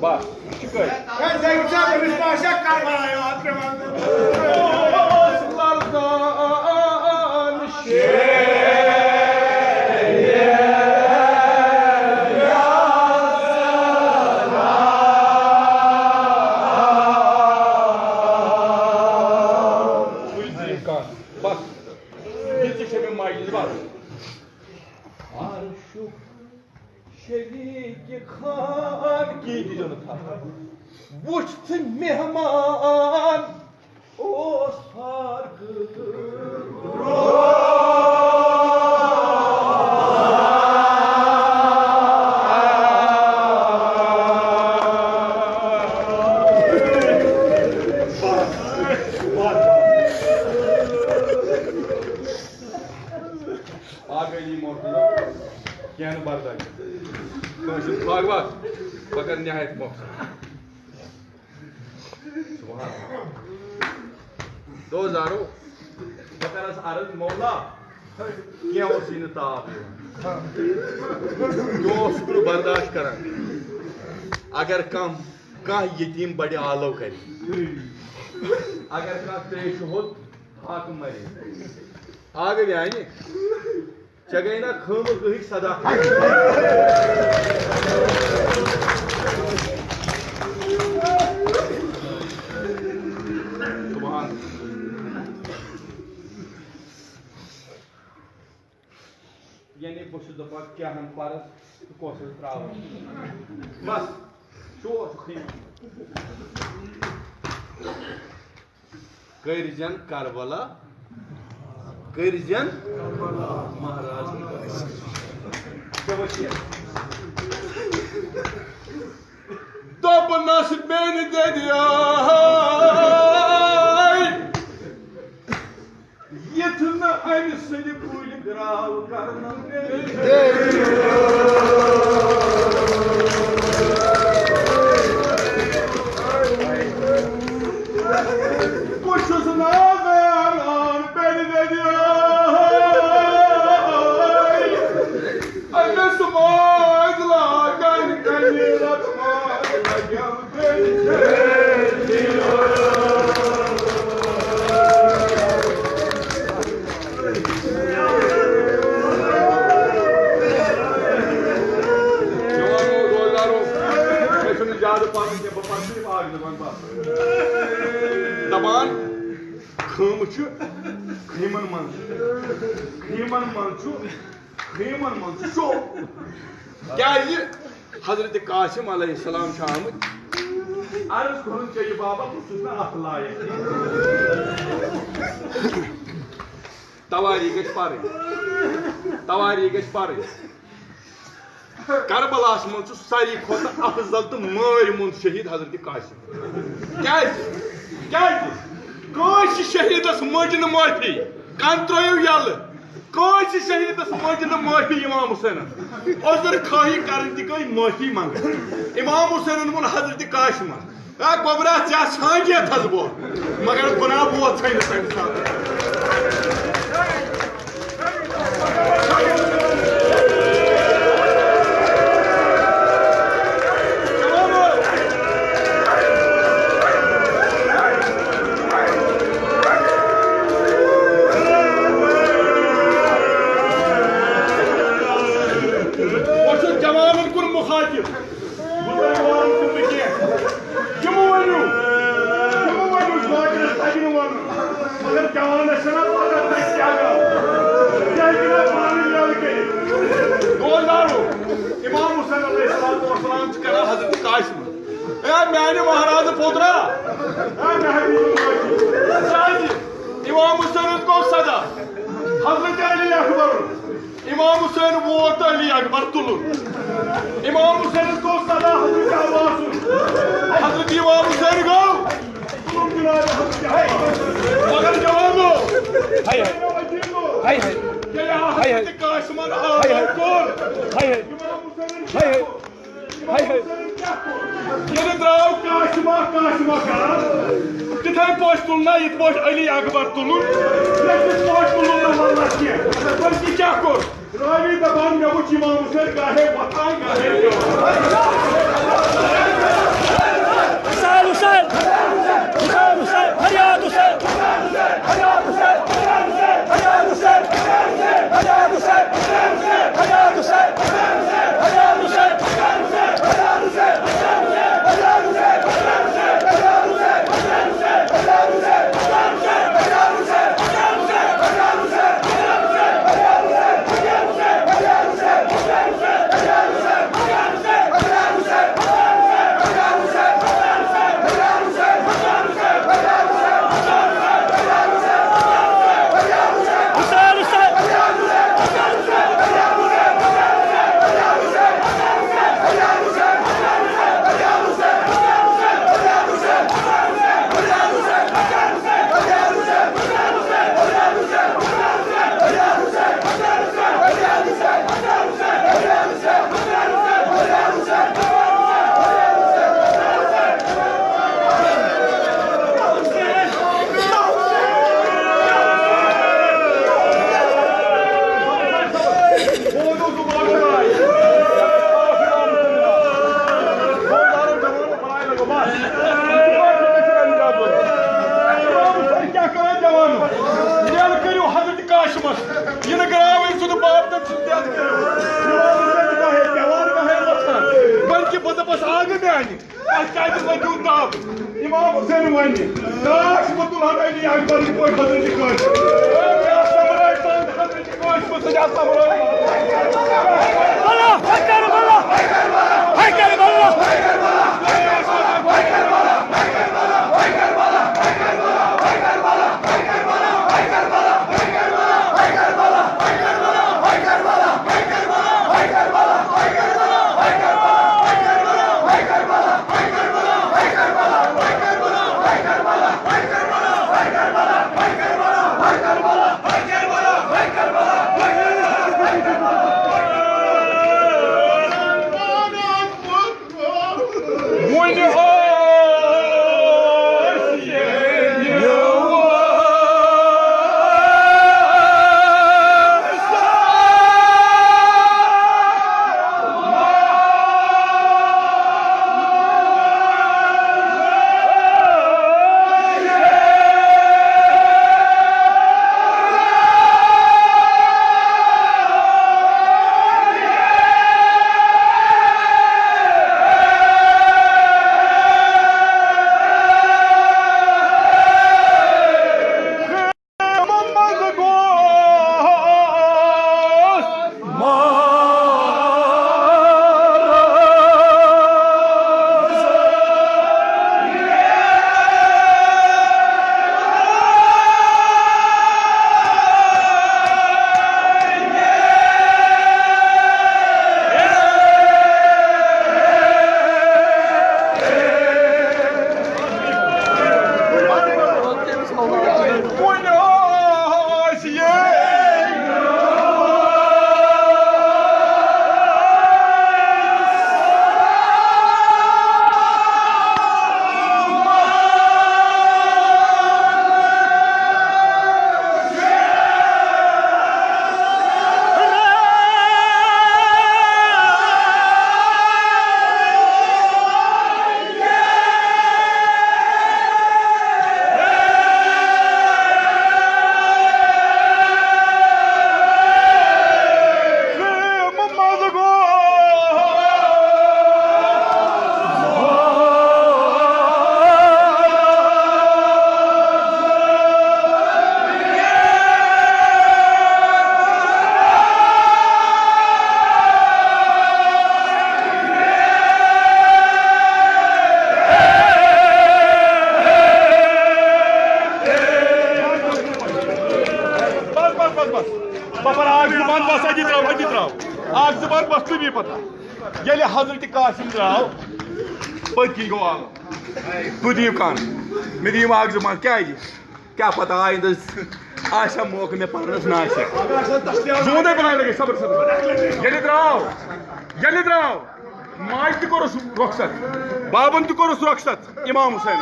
Bas, çıkar. Ben sen bir aşağı kalmayayım hatırlamam. Oslardan bak, gittikçe bir majlis var. Arşu şerik kar giydi canı tam. Vuçtu mehman o sargıdır. Ağabeyliğim ortada. Yani bardak. Şimdi bak. Bakın nihayet bak. Subhanallah. Dozaro. Bakın arız Mevla. क्या उसीने ताप जो शुक्र बर्दाश्त कर अगर कम कह यतीम बड़े आलो कर अगर कह त्रेश हो हाक मरे आगे आने चगई ना खम गई सदा यानी बस दपा क्या हम पारस कोस त्राव बस शो करजन करबला करजन महाराज तो नस बेन दे दिया यथन अन सद कुल ग्राव करना कुछ सुना बेन दे दिया अन समाज लागन कली रखमा लगा बेन दे दबान खम खीमन मन शो क्या हजरत कासिम अलैहिस्सलाम आमत अर्ज कर चाहिए बाबा बह अत लायक तवारी गई करबलास मज सारी खुद अफजल तो मार मुंद शहीद हजरत कासिम क्या शहीदस मज न माफी कन त्रो यल शहीदस मज न माफी इमाम हुसैन उजर खाही कर गई माफी मंग इमाम हुसैन वोन हजरत कासिम गोबरा क्या छांगियत हज बो मगर गुना बहुत मैंने महाराज पोतरा इमाम हुसैन को सदा हजरत अली अकबर इमाम हुसैन वोट अली अकबर तुलुन इमाम हुसैन को सदा हजरत अब्बास हजरत इमाम हुसैन को मगर जवाब हाय हाय हाय हाय कासिम हाय हाय कौन हाय हाय हाय हाय ये द्राव काशिमा कर तिथे पोश तुलना इत पोश अली अकबर तुलुन ये पोश तुलुन न वल्ला के बल्कि क्या कर रावी दबान में वो इमाम हुसैन गाहे वताई गाहे Dağı yani. Başkaydı vücut dağı. İmam Hüseyin vani. Dağı şubutul hanaylı yakbarı koy kadınca koy. Ya samuray sandı kadınca koy. Şubutu ya samuray. Allah! Haykarım Allah! Haykarım Allah! Haykarım Allah! Haykarım Allah! Yeli Hazreti Kasim draw, pătkin go al. Budiyim kan. Mediyim ağ zaman क्या पता आइंदा आशा मौके में पढ़ना ना आशा जोंदे बनाने लगे सबर यली द्राव माज तु कोरस रुखसत बाबन तु कोरस रुखसत इमाम हुसैन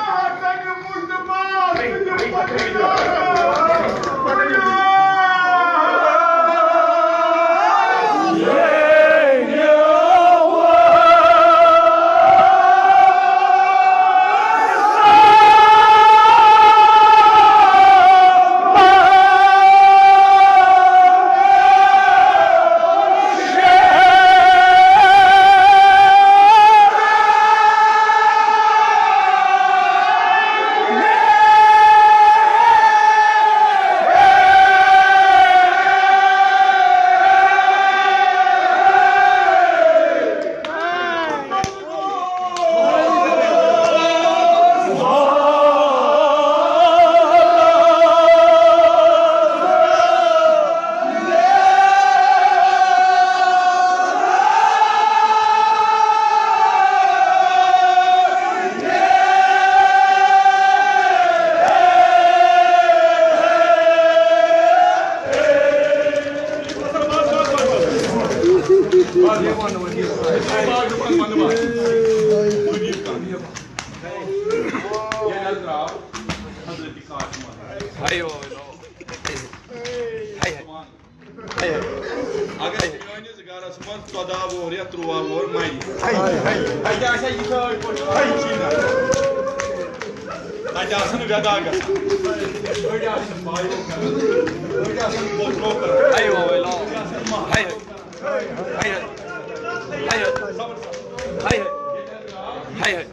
हाय हाय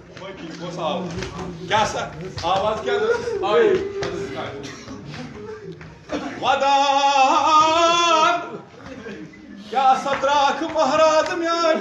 क्या सर आवाज क्या आई वदान क्या सत्राख महाराज म्यान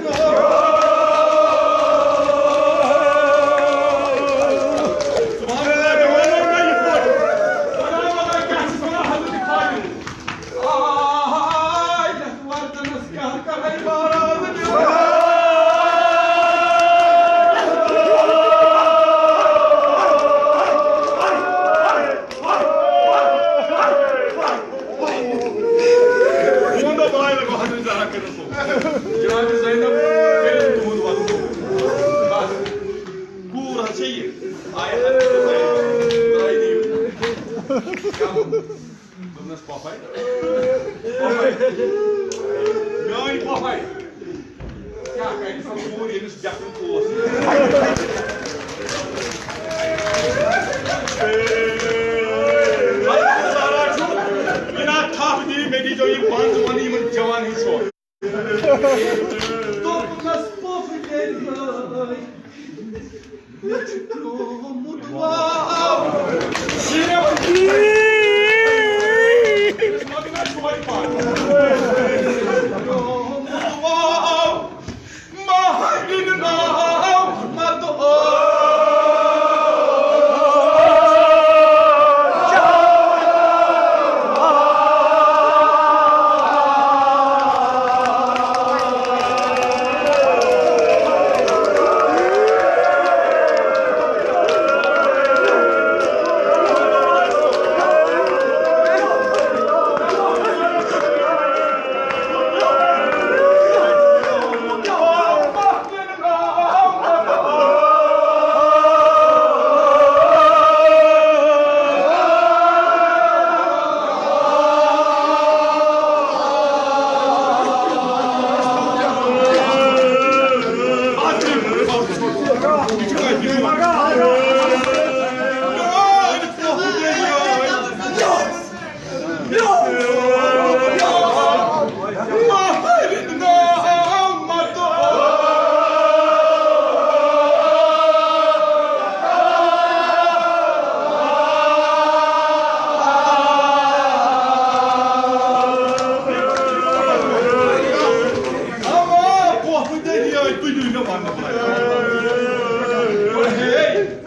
Hey!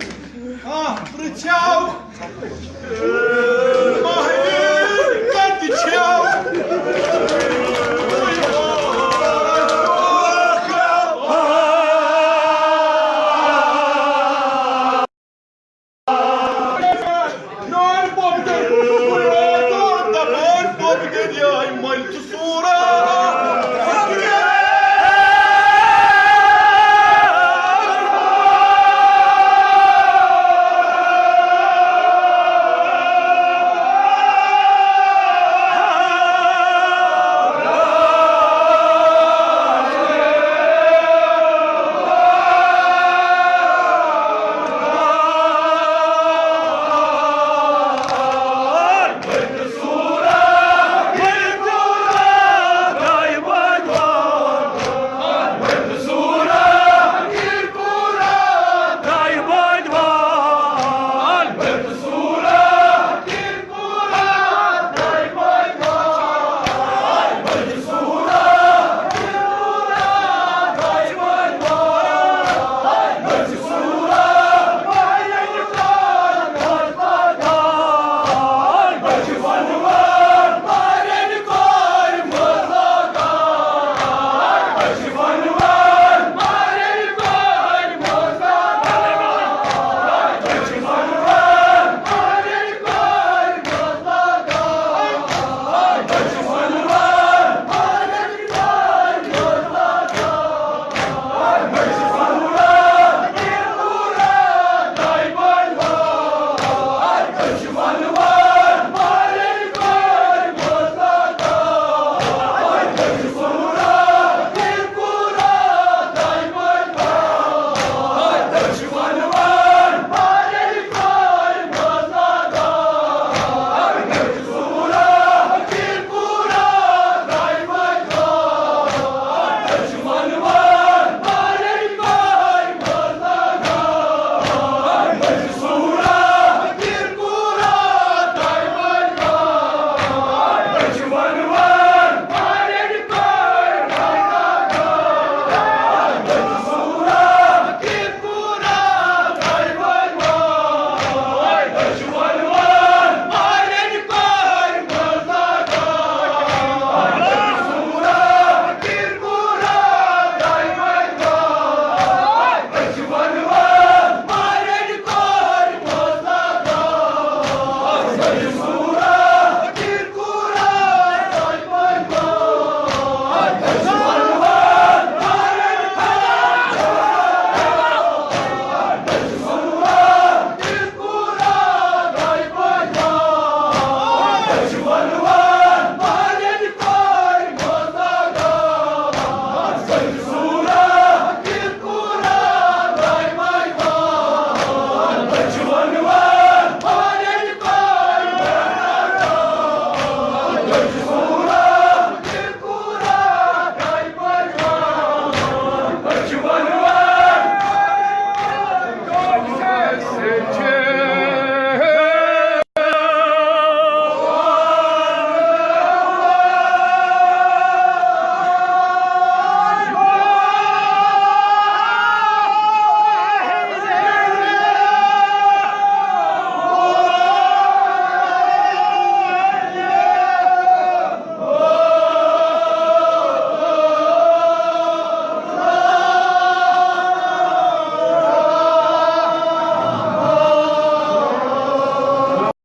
Ah, причал!